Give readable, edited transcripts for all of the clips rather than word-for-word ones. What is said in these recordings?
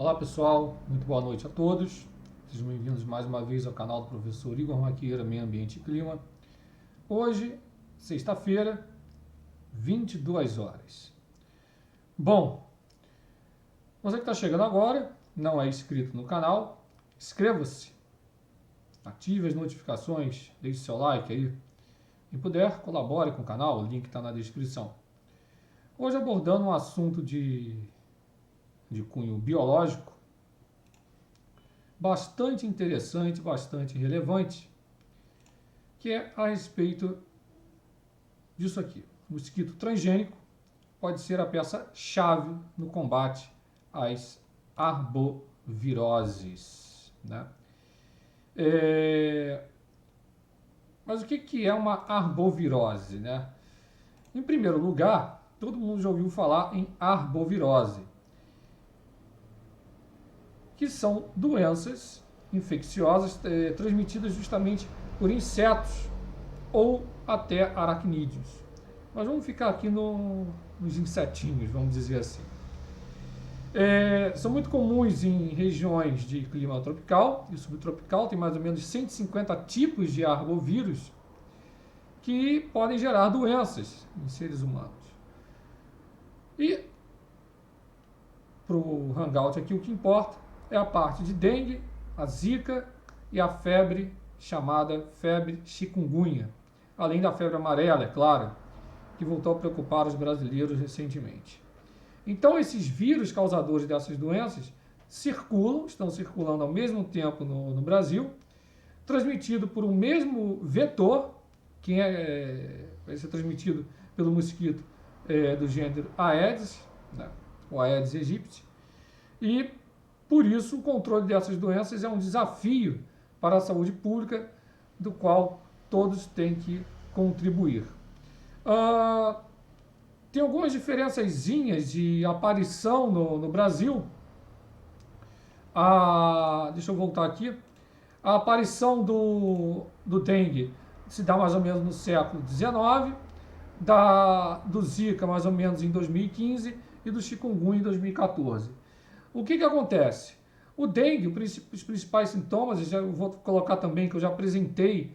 Olá pessoal, muito boa noite a todos. Sejam bem-vindos mais uma vez ao canal do professor Igor Maquieira, Meio Ambiente e Clima. Hoje, sexta-feira, 22 horas. Bom, você que está chegando agora, não é inscrito no canal, inscreva-se, ative as notificações, deixe seu like aí. E puder, colabore com o canal, o link está na descrição. Hoje abordando um assunto de cunho biológico, bastante interessante, bastante relevante, que é a respeito disso aqui. O mosquito transgênico pode ser a peça-chave no combate às arboviroses, né? Mas o que é uma arbovirose, né? Em primeiro lugar, todo mundo já ouviu falar em arbovirose, que são doenças infecciosas transmitidas justamente por insetos ou até aracnídeos. Mas vamos ficar aqui nos insetinhos, vamos dizer assim. São muito comuns em regiões de clima tropical e subtropical, tem mais ou menos 150 tipos de arbovírus que podem gerar doenças em seres humanos. E para o Hangout aqui o que importa é a parte de dengue, a zika e a febre chamada febre chikungunya, além da febre amarela, é claro, que voltou a preocupar os brasileiros recentemente. Então esses vírus causadores dessas doenças estão circulando ao mesmo tempo no Brasil, transmitido por um mesmo vetor, que vai ser transmitido pelo mosquito do gênero Aedes, né, o Aedes aegypti, e por isso o controle dessas doenças é um desafio para a saúde pública, do qual todos têm que contribuir. Tem algumas diferençazinhas de aparição no Brasil. Deixa eu voltar aqui. A aparição do dengue se dá mais ou menos no século XIX, do Zika mais ou menos em 2015 e do chikungunya em 2014. O que acontece? O dengue, os principais sintomas, eu vou colocar também que eu já apresentei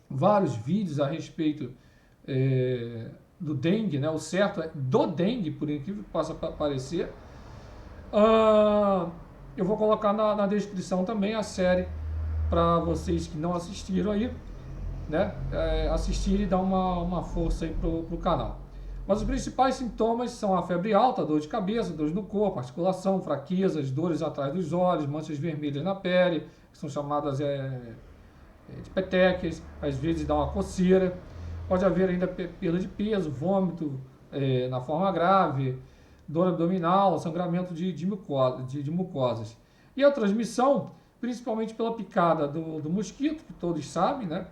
vários vídeos a respeito do dengue, né? O certo é do dengue, por incrível que possa parecer. Eu vou colocar na descrição também a série para vocês que não assistiram aí, né? Assistirem e dar uma força aí pro canal. Mas os principais sintomas são a febre alta, dor de cabeça, dores no corpo, articulação, fraquezas, dores atrás dos olhos, manchas vermelhas na pele, que são chamadas de petequias, às vezes dá uma coceira. Pode haver ainda perda de peso, vômito na forma grave, dor abdominal, sangramento de mucosas. E a transmissão, principalmente pela picada do mosquito, que todos sabem, né?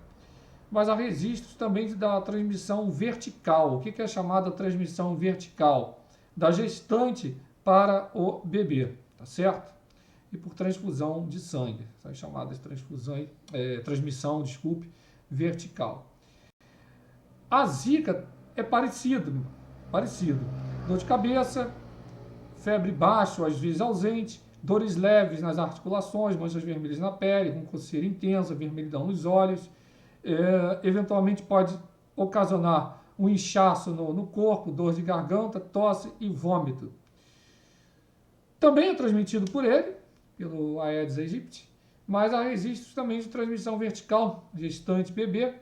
Mas há registros também da transmissão vertical. O que é chamada transmissão vertical? Da gestante para o bebê, tá certo? E por transfusão de sangue, são chamadas transmissão vertical. A zika é parecido. Dor de cabeça, febre baixa, às vezes ausente, dores leves nas articulações, manchas vermelhas na pele, com coceira intensa, vermelhidão nos olhos. Eventualmente pode ocasionar um inchaço no corpo, dor de garganta, tosse e vômito. Também é transmitido por ele, pelo Aedes aegypti, mas há registros também de transmissão vertical, gestante bebê,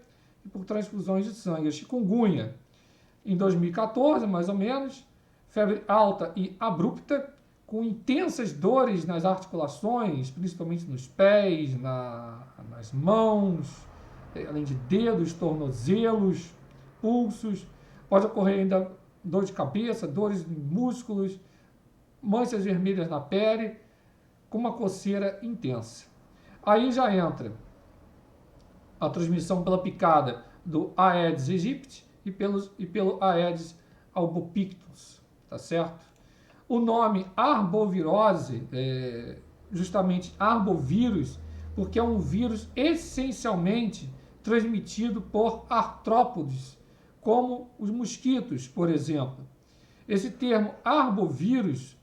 e por transfusões de sangue. A chikungunya, em 2014, mais ou menos, febre alta e abrupta, com intensas dores nas articulações, principalmente nos pés, nas mãos, além de dedos, tornozelos, pulsos. Pode ocorrer ainda dor de cabeça, dores em músculos, manchas vermelhas na pele, com uma coceira intensa. Aí já entra a transmissão pela picada do Aedes aegypti e pelo Aedes albopictus, tá certo? O nome arbovirose é justamente arbovírus, porque é um vírus essencialmente transmitido por artrópodes, como os mosquitos, por exemplo. Esse termo arbovírus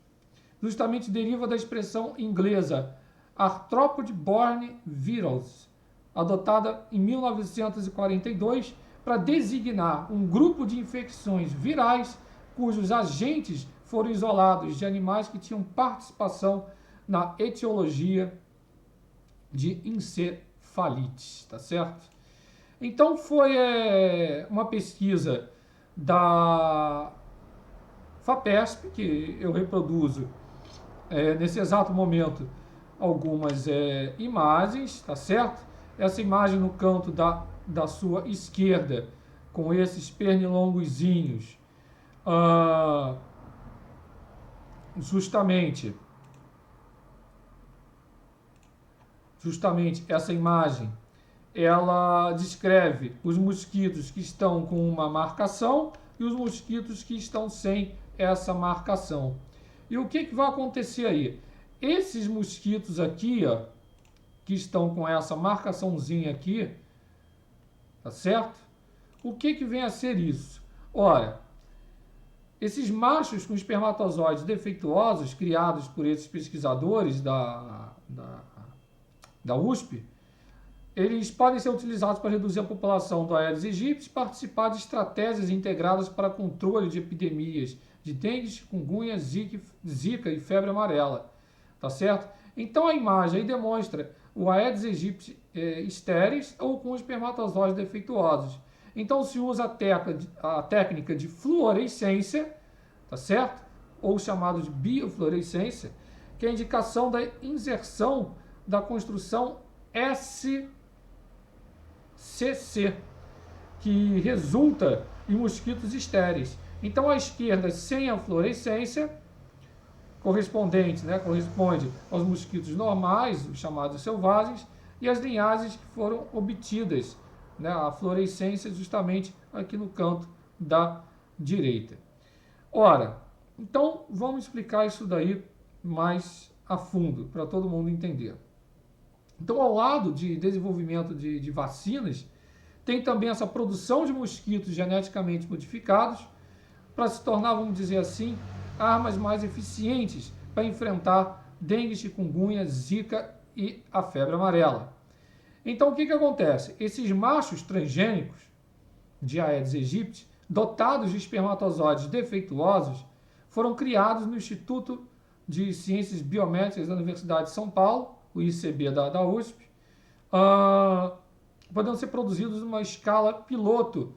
justamente deriva da expressão inglesa Arthropod Borne Virals, adotada em 1942 para designar um grupo de infecções virais cujos agentes foram isolados de animais que tinham participação na etiologia de encefalites, tá certo? Então foi uma pesquisa da FAPESP, que eu reproduzo nesse exato momento algumas imagens, tá certo? Essa imagem no canto da sua esquerda, com esses pernilongozinhos, justamente essa imagem, ela descreve os mosquitos que estão com uma marcação e os mosquitos que estão sem essa marcação. E o que vai acontecer aí? Esses mosquitos aqui, ó, que estão com essa marcaçãozinha aqui, tá certo? O que vem a ser isso? Ora, esses machos com espermatozoides defeituosos, criados por esses pesquisadores da USP, eles podem ser utilizados para reduzir a população do Aedes aegypti e participar de estratégias integradas para controle de epidemias de dengue, chikungunya, zika e febre amarela. Tá certo? Então a imagem aí demonstra o Aedes aegypti estéreis ou com espermatozoides defeituosos. Então se usa a técnica de fluorescência, tá certo? Ou chamado de biofluorescência, que é a indicação da inserção da construção SCC, que resulta em mosquitos estéreis. Então a esquerda sem a fluorescência corresponde aos mosquitos normais, os chamados selvagens, e as linhagens que foram obtidas, né, a fluorescência justamente aqui no canto da direita. Ora, então vamos explicar isso daí mais a fundo, para todo mundo entender. Então, ao lado de desenvolvimento de vacinas, tem também essa produção de mosquitos geneticamente modificados para se tornar, vamos dizer assim, armas mais eficientes para enfrentar dengue, chikungunya, zika e a febre amarela. Então, o que acontece? Esses machos transgênicos de Aedes aegypti, dotados de espermatozoides defeituosos, foram criados no Instituto de Ciências Biomédicas da Universidade de São Paulo, o ICB da USP, podendo ser produzidos numa escala piloto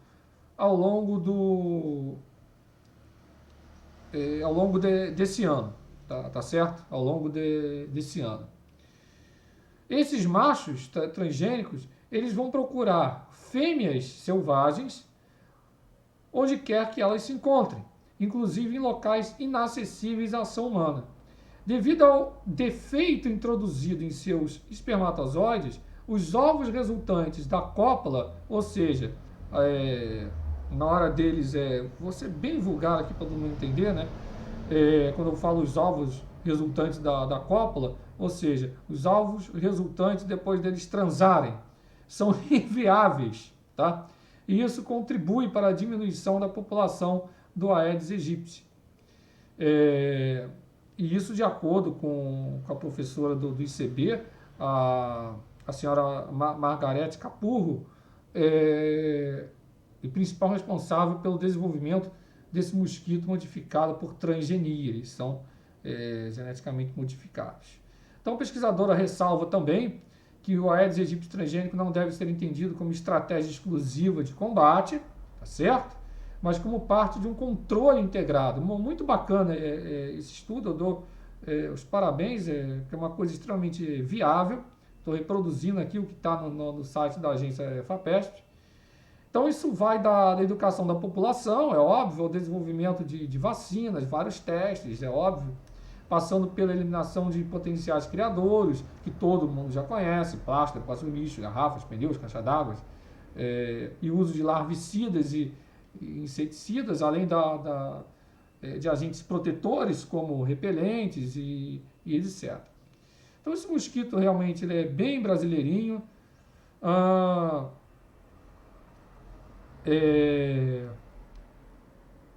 ao longo desse ano, tá certo? Ao longo desse ano. Esses machos transgênicos, eles vão procurar fêmeas selvagens onde quer que elas se encontrem, inclusive em locais inacessíveis à ação humana. Devido ao defeito introduzido em seus espermatozoides, os ovos resultantes da cópula, ou seja, na hora deles, vou ser bem vulgar aqui para todo mundo entender, né? Quando eu falo os ovos resultantes da cópula, ou seja, os ovos resultantes depois deles transarem, são inviáveis, tá? E isso contribui para a diminuição da população do Aedes aegypti. E isso de acordo com a professora do ICB, a senhora Margarete Capurro, e principal responsável pelo desenvolvimento desse mosquito modificado por transgenia. Eles são geneticamente modificados. Então, a pesquisadora ressalva também que o Aedes aegypti transgênico não deve ser entendido como estratégia exclusiva de combate, tá certo? Mas como parte de um controle integrado. Muito bacana esse estudo, eu dou os parabéns, que é uma coisa extremamente viável. Estou reproduzindo aqui o que está no site da agência FAPESP. Então isso vai da educação da população, é óbvio, ao desenvolvimento de vacinas, vários testes, é óbvio, passando pela eliminação de potenciais criadores, que todo mundo já conhece, plástico, depósito de lixo, garrafas, pneus, caixa d'água, e uso de larvicidas e inseticidas, além de agentes protetores como repelentes e etc. Então esse mosquito realmente ele é bem brasileirinho.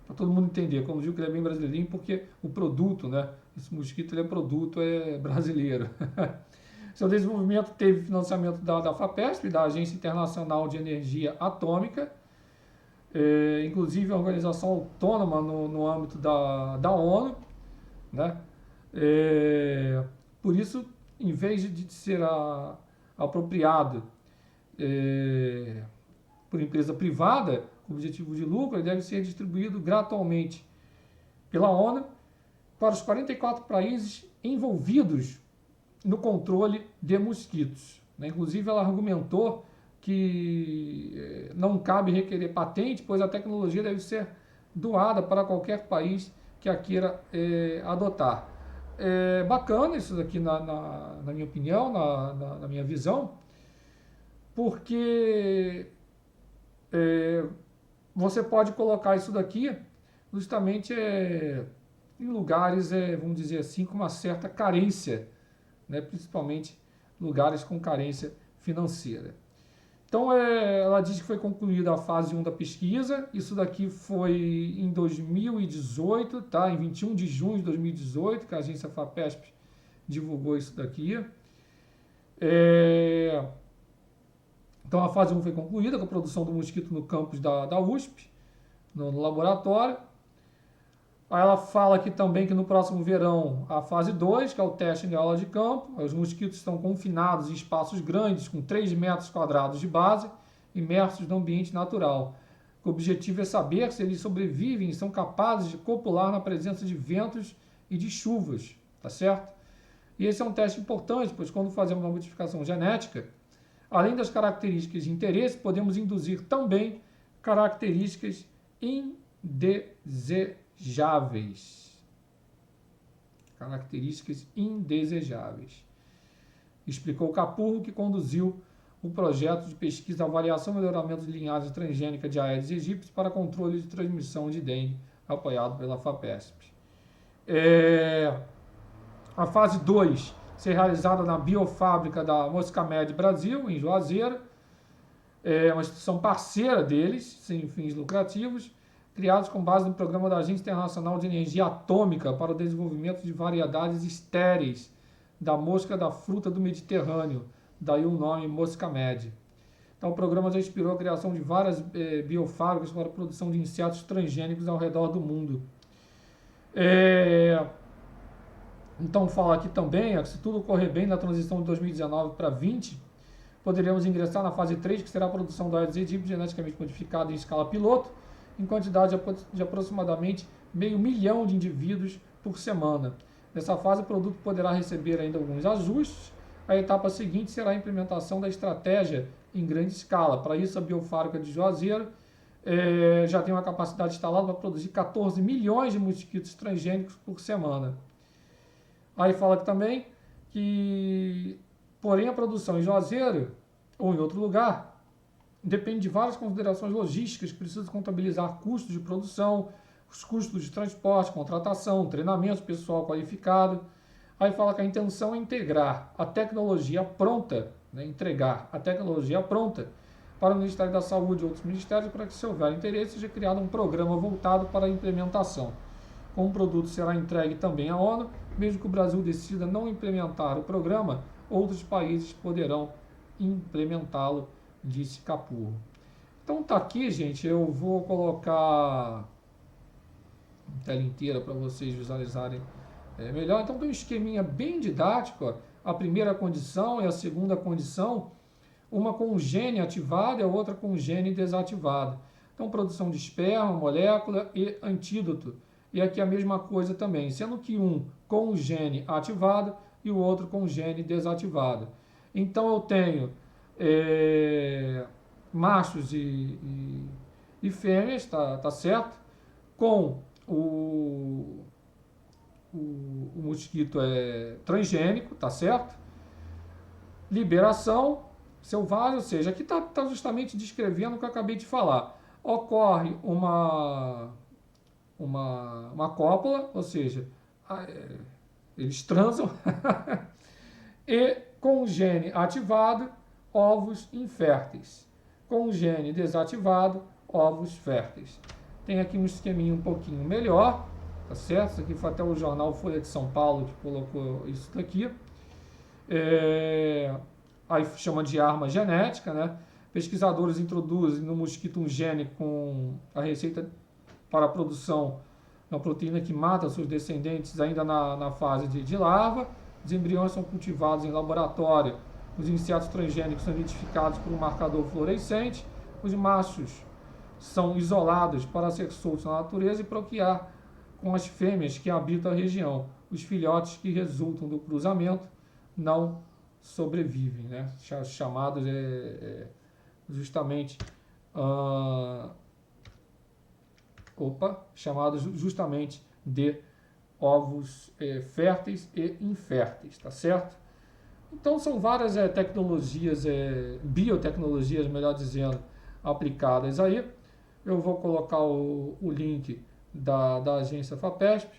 para todo mundo entender. Quando digo que ele é bem brasileirinho, porque o produto, né? Esse mosquito ele é produto brasileiro. Seu desenvolvimento teve financiamento da FAPESP, da Agência Internacional de Energia Atômica, inclusive a organização autônoma no âmbito da ONU, né? Por isso, em vez de ser apropriado por empresa privada, com objetivo de lucro, ele deve ser distribuído gratuitamente pela ONU para os 44 países envolvidos no controle de mosquitos. Inclusive, ela argumentou que não cabe requerer patente, pois a tecnologia deve ser doada para qualquer país que a queira adotar. Bacana isso daqui, na minha opinião, na minha visão, porque você pode colocar isso daqui justamente em lugares, vamos dizer assim, com uma certa carência, né? Principalmente lugares com carência financeira. Então, ela diz que foi concluída a fase 1 da pesquisa. Isso daqui foi em 2018, tá? Em 21 de junho de 2018, que a agência FAPESP divulgou isso daqui. Então, a fase 1 foi concluída com a produção do mosquito no campus da USP, no laboratório. Aí ela fala aqui também que no próximo verão a fase 2, que é o teste em aula de campo. Os mosquitos estão confinados em espaços grandes, com 3 metros quadrados de base, imersos no ambiente natural. O objetivo é saber se eles sobrevivem e são capazes de copular na presença de ventos e de chuvas, tá certo? E esse é um teste importante, pois quando fazemos uma modificação genética, além das características de interesse, podemos induzir também características indesejáveis. Características indesejáveis. Explicou Capurro, que conduziu o projeto de pesquisa, avaliação e melhoramento de linhagem transgênica de Aedes aegypti para controle de transmissão de dengue, apoiado pela FAPESP. A fase 2 ser realizada na biofábrica da Moscamed Brasil, em Juazeiro, uma instituição parceira deles, sem fins lucrativos, criados com base no programa da Agência Internacional de Energia Atômica para o desenvolvimento de variedades estéreis da mosca da fruta do Mediterrâneo, daí o nome Moscamed. Então, o programa já inspirou a criação de várias biofábricas para a produção de insetos transgênicos ao redor do mundo. Então, fala aqui também que se tudo correr bem na transição de 2019 para 2020, poderemos ingressar na fase 3, que será a produção da Aedes aegypti geneticamente modificada em escala piloto, em quantidade de aproximadamente 500 mil de indivíduos por semana. Nessa fase, o produto poderá receber ainda alguns ajustes. A etapa seguinte será a implementação da estratégia em grande escala. Para isso, a biofábrica de Juazeiro já tem uma capacidade instalada para produzir 14 milhões de mosquitos transgênicos por semana. Aí fala aqui também que, porém, a produção em Juazeiro ou em outro lugar depende de várias considerações logísticas que precisam contabilizar custos de produção, os custos de transporte, contratação, treinamento pessoal qualificado. Aí fala que a intenção é integrar a tecnologia pronta, entregar a tecnologia pronta para o Ministério da Saúde e outros ministérios, para que, se houver interesse, seja criado um programa voltado para a implementação. Como o produto será entregue também à ONU, mesmo que o Brasil decida não implementar o programa, outros países poderão implementá-lo, disse Capurro. Então tá aqui, gente, eu vou colocar a tela inteira para vocês visualizarem melhor. Então tem um esqueminha bem didático, ó. A primeira condição e a segunda condição, uma com o gene ativado e a outra com o gene desativado. Então, produção de esperma, molécula e antídoto. E aqui a mesma coisa também, sendo que um com o gene ativado e o outro com o gene desativado. Então, eu tenho machos e fêmeas, tá certo? Com o mosquito transgênico, tá certo? Liberação selvagem, ou seja, aqui está justamente descrevendo o que eu acabei de falar. Ocorre uma cópula, ou seja, eles transam, e com o gene ativado, ovos inférteis. Com o gene desativado, ovos férteis. tem aqui um esqueminha um pouquinho melhor, tá certo? Isso aqui foi até o jornal Folha de São Paulo que colocou isso daqui. Aí chama de arma genética, né? Pesquisadores introduzem no mosquito um gene com a receita para a produção de uma proteína que mata seus descendentes ainda na fase de larva. Os embriões são cultivados em laboratório. Os insetos transgênicos são identificados por um marcador fluorescente. Os machos são isolados para ser soltos na natureza e procriar com as fêmeas que habitam a região. Os filhotes que resultam do cruzamento não sobrevivem, né? Chamados justamente chamados justamente de ovos férteis e inférteis, tá certo? Então são várias tecnologias, biotecnologias, melhor dizendo, aplicadas aí. Eu vou colocar o link da agência FAPESP.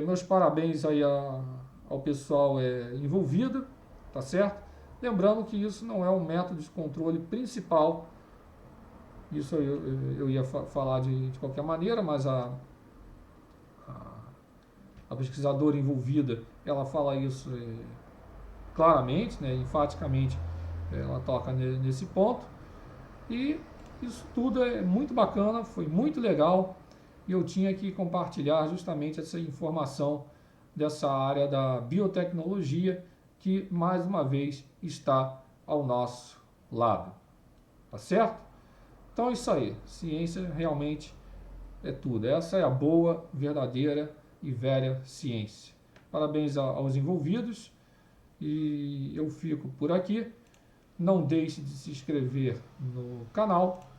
Meus parabéns aí ao pessoal envolvido, tá certo? Lembrando que isso não é um método de controle principal, isso eu ia falar de qualquer maneira, mas a pesquisadora envolvida, ela fala isso claramente, né, enfaticamente, ela toca nesse ponto, e isso tudo é muito bacana, foi muito legal, e eu tinha que compartilhar justamente essa informação dessa área da biotecnologia, que mais uma vez está ao nosso lado, tá certo? Então é isso aí, ciência realmente é tudo, essa é a boa, verdadeira e velha ciência. Parabéns aos envolvidos, e eu fico por aqui. Não deixe de se inscrever no canal.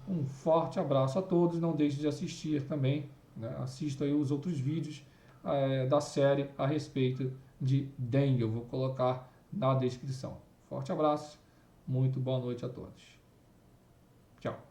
Um forte abraço a todos. Não deixe de assistir também, né? Assista aí os outros vídeos da série a respeito de dengue. Eu vou colocar na descrição. Forte abraço. Muito boa noite a todos. Tchau.